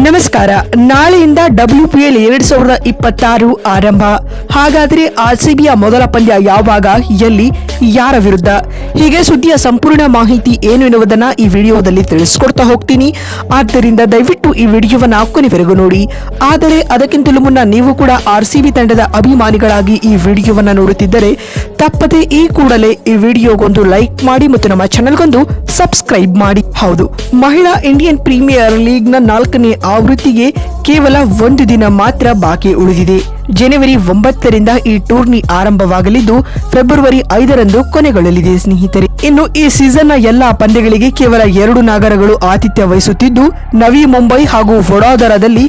ನಮಸ್ಕಾರ. ನಾಳೆಯಿಂದ WPL 2026 ಆರಂಭ. ಹಾಗಾದರೆ RCBಯ ಮೊದಲ ಪಂದ್ಯ ಯಾವಾಗ, ಎಲ್ಲಿ, ಯಾರ ವಿರುದ್ಧ, ಹೀಗೆ ಸುದ್ದಿಯ ಸಂಪೂರ್ಣ ಮಾಹಿತಿ ಏನು ಎನ್ನುವುದನ್ನ ಈ ವಿಡಿಯೋದಲ್ಲಿ ತಿಳಿಸ್ಕೊಡ್ತಾ ಹೋಗ್ತೀನಿ. ಆದ್ದರಿಂದ ದಯವಿಟ್ಟು ಈ ವಿಡಿಯೋವನ್ನ ಕೊನೆವರೆಗೂ ನೋಡಿ. ಆದರೆ ಅದಕ್ಕಿಂತಲೂ ಮುನ್ನ ನೀವು ಕೂಡ RCB ತಂಡದ ಅಭಿಮಾನಿಗಳಾಗಿ ಈ ವಿಡಿಯೋವನ್ನ ನೋಡುತ್ತಿದ್ದರೆ ತಪ್ಪದೆ ಈ ಕೂಡಲೇ ಈ ವಿಡಿಯೋಗೊಂದು ಲೈಕ್ ಮಾಡಿ ಮತ್ತು ನಮ್ಮ ಚಾನೆಲ್ಗೊಂದು ಸಬ್ಸ್ಕ್ರೈಬ್ ಮಾಡಿ. ಹೌದು, ಮಹಿಳಾ ಇಂಡಿಯನ್ ಪ್ರೀಮಿಯರ್ ಲೀಗ್ನ 4ನೇ ಆವೃತ್ತಿಗೆ ಕೇವಲ ಒಂದು ದಿನ ಮಾತ್ರ ಬಾಕಿ ಉಳಿದಿದೆ. ಜನವರಿ 9ರಿಂದ ಈ ಟೂರ್ನಿ ಆರಂಭವಾಗಲಿದ್ದು ಫೆಬ್ರವರಿ 5ರಂದು ಕೊನೆಗೊಳ್ಳಲಿದೆ ಸ್ನೇಹಿತರೆ. ಇನ್ನು ಈ ಸೀಸನ್ನ ಎಲ್ಲಾ ಪಂದ್ಯಗಳಿಗೆ ಕೇವಲ 2 ನಗರಗಳು ಆತಿಥ್ಯ ವಹಿಸುತ್ತಿದ್ದು ನವಿ ಮುಂಬೈ ಹಾಗೂ ವಡೋದರಾದಲ್ಲಿ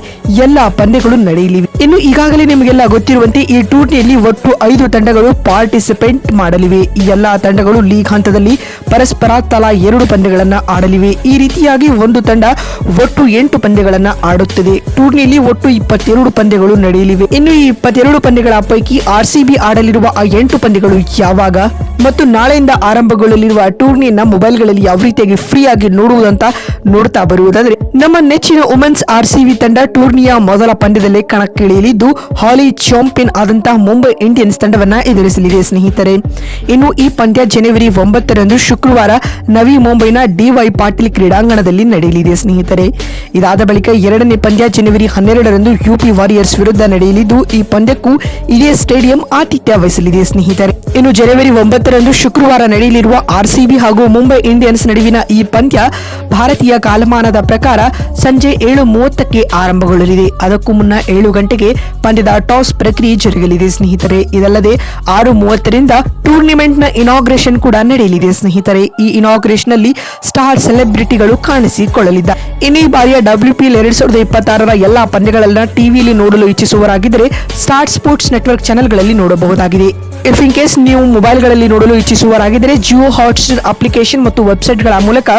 ಎಲ್ಲಾ ಪಂದ್ಯಗಳು ನಡೆಯಲಿವೆ. ಇನ್ನು ಈಗಾಗಲೇ ನಿಮಗೆಲ್ಲ ಗೊತ್ತಿರುವಂತೆ ಈ ಟೂರ್ನಿಯಲ್ಲಿ ಒಟ್ಟು 5 ತಂಡಗಳು ಪಾರ್ಟಿಸಿಪೇಟ್ ಮಾಡಲಿವೆ. ಈ ಎಲ್ಲಾ ತಂಡಗಳು ಲೀಗ್ ಹಂತದಲ್ಲಿ ಪರಸ್ಪರ ತಲಾ 2 ಪಂದ್ಯಗಳನ್ನ ಆಡಲಿವೆ. ಈ ರೀತಿಯಾಗಿ ಒಂದು ತಂಡ ಒಟ್ಟು 8 ಪಂದ್ಯಗಳನ್ನ ಆಡುತ್ತದೆ. ಟೂರ್ನಿಯಲ್ಲಿ ಒಟ್ಟು 22 ಪಂದ್ಯಗಳು ನಡೆಯಲಿವೆ. ಇನ್ನು ಈ 22 ಪಂದ್ಯಗಳ ಪೈಕಿ RCB ಆಡಲಿರುವ ಆ 8 ಪಂದ್ಯಗಳು ಯಾವಾಗ ಮತ್ತು ನಾಳೆಯಿಂದ ಆರಂಭಗೊಳ್ಳಲಿರುವ ಟೂರ್ನಿಯನ್ನ ಮೊಬೈಲ್ಗಳಲ್ಲಿ ಯಾವ ರೀತಿಯಾಗಿ ಫ್ರೀ ಆಗಿ ನೋಡುವುದಂತ ನೋಡ್ತಾ ಬರುವುದಾದ್ರೆ, ನಮ್ಮ ನೆಚ್ಚಿನ ವುಮೆನ್ಸ್ RCB ತಂಡ ಟೂರ್ನಿಯ ಮೊದಲ ಪಂದ್ಯದಲ್ಲೇ ಕಣಕ್ಕಿಳಿಯಲಿದ್ದು ಹಾಲಿ ಚಾಂಪಿಯನ್ ಆದಂತಹ ಮುಂಬೈ ಇಂಡಿಯನ್ಸ್ ತಂಡವನ್ನ ಎದುರಿಸಲಿದೆ ಸ್ನೇಹಿತರೆ. ಇನ್ನು ಈ ಪಂದ್ಯ ಜನವರಿ 9ರಂದು ಶುಕ್ರವಾರ ನವಿ ಮುಂಬೈನ DY ಪಾಟೀಲ್ ಕ್ರೀಡಾಂಗಣದಲ್ಲಿ ನಡೆಯಲಿದೆ ಸ್ನೇಹಿತರೆ. ಇದಾದ ಬಳಿಕ ಎರಡನೇ ಪಂದ್ಯ ಜನವರಿ 12ರಂದು UP ವಾರಿಯರ್ಸ್ ವಿರುದ್ಧ ನಡೆಯಲಿದ್ದು ಈ ಪಂದ್ಯಕ್ಕೂ ಇದೇ ಸ್ಟೇಡಿಯಂ ಆತಿಥ್ಯ ವಹಿಸಲಿದೆ ಸ್ನೇಹಿತರೆ. ಇನ್ನು ಜನವರಿ 9ರಂದು ಶುಕ್ರವಾರ ನಡೆಯಲಿರುವ RCB ಹಾಗೂ ಮುಂಬೈ ಇಂಡಿಯನ್ಸ್ ನಡುವಿನ ಈ ಪಂದ್ಯ ಭಾರತೀಯ ಕಾಲಮಾನದ ಪ್ರಕಾರ ಸಂಜೆ 7:30ಕ್ಕೆ ಆರಂಭಗೊಳ್ಳಲಿದೆ. ಅದಕ್ಕೂ ಮುನ್ನ 7 ಗಂಟೆಗೆ ಪಂದ್ಯದ ಟಾಸ್ ಪ್ರಕ್ರಿಯೆ ಜರುಗಲಿದೆ ಸ್ನೇಹಿತರೆ. ಇದಲ್ಲದೆ 6:30ರಿಂದ ಟೂರ್ನಿಮೆಂಟ್ ನ ಇನಾಗ್ರೇಷನ್ ಕೂಡ ನಡೆಯಲಿದೆ ಸ್ನೇಹಿತರೆ. ಈ ಇನಾಗ್ರೇಷನ್ ನಲ್ಲಿ ಸ್ಟಾರ್ ಸೆಲೆಬ್ರಿಟಿಗಳು ಕಾಣಿಸಿಕೊಳ್ಳಲಿದ್ದಾರೆ. ಇನ್ನು ಈ ಬಾರಿಯ WPL 2026ರ ಎಲ್ಲಾ ಪಂದ್ಯಗಳನ್ನ ಟಿವಿಯಲ್ಲಿ ನೋಡಲು ಇಚ್ಛಿಸುವವರಾಗಿದ್ದರೆ ಸ್ಟಾರ್ ಸ್ಪೋರ್ಟ್ಸ್ ನೆಟ್ವರ್ಕ್ ಚಾನೆಲ್ಗಳಲ್ಲಿ ನೋಡಬಹುದಾಗಿದೆ. ಇಫ್ ಇನ್ ಕೇಸ್ ನೀವು ಮೊಬೈಲ್ಗಳಲ್ಲಿ ನೋಡಲು ಇಚ್ಛಿಸುವವರಾಗಿದ್ದರೆ ಜಿಯೋ ಹಾಟ್ಸ್ಟಾರ್ ಅಪ್ಲಿಕೇಶನ್ ಮತ್ತು ವೆಬ್ಸೈಟ್ಗಳ ಮೂಲಕ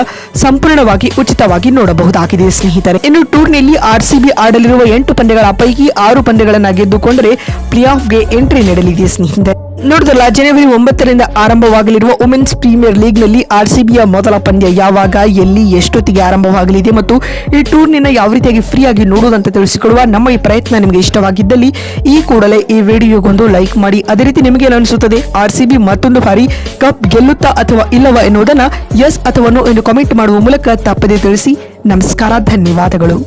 ಸಂಪೂರ್ಣವಾಗಿ ಉಚಿತವಾಗಿ ನೋಡಬಹುದಾಗಿದೆ ಸ್ನೇಹಿತರೆ. ಇನ್ನು ಟೂರ್ನಿಯಲ್ಲಿ RCB ಆಡಲಿರುವ 8 ಪಂದ್ಯಗಳ ಪೈಕಿ 6 ಪಂದ್ಯಗಳನ್ನ ಗೆದ್ದುಕೊಂಡರೆ ಪ್ಲೇ ಆಫ್ಗೆ ಎಂಟ್ರಿ ನೀಡಲಿದೆ ಸ್ನೇಹಿತರೆ. ನೋಡಿದ್ರಲ್ಲ, ಜನವರಿ 9ರಿಂದ ಆರಂಭವಾಗಲಿರುವ ವುಮೆನ್ಸ್ ಪ್ರೀಮಿಯರ್ ಲೀಗ್ ನಲ್ಲಿ RCBಯ ಮೊದಲ ಪಂದ್ಯ ಯಾವಾಗ, ಎಲ್ಲಿ, ಎಷ್ಟೊತ್ತಿಗೆ ಆರಂಭವಾಗಲಿದೆ ಮತ್ತು ಈ ಟೂರ್ನಿನ ಯಾವ ರೀತಿಯಾಗಿ ಫ್ರೀ ಆಗಿ ನೋಡುವುದಂತ ತಿಳಿಸಿಕೊಡುವ ನಮ್ಮ ಈ ಪ್ರಯತ್ನ ನಿಮಗೆ ಇಷ್ಟವಾಗಿದ್ದಲ್ಲಿ ಈ ಕೂಡಲೇ ಈ ವಿಡಿಯೋಗೊಂದು ಲೈಕ್ ಮಾಡಿ. ಅದೇ ರೀತಿ ನಿಮಗೆ ಅನಿಸುತ್ತದೆ RCB ಮತ್ತೊಂದು ಬಾರಿ ಕಪ್ ಗೆಲ್ಲುತ್ತಾ ಅಥವಾ ಇಲ್ಲವಾ ಎನ್ನುವುದನ್ನ ಎಸ್ ಅಥವಾ ನೋ ಎಂದು ಕಾಮೆಂಟ್ ಮಾಡುವ ಮೂಲಕ ತಪ್ಪದೇ ತಿಳಿಸಿ. ನಮಸ್ಕಾರ, ಧನ್ಯವಾದಗಳು.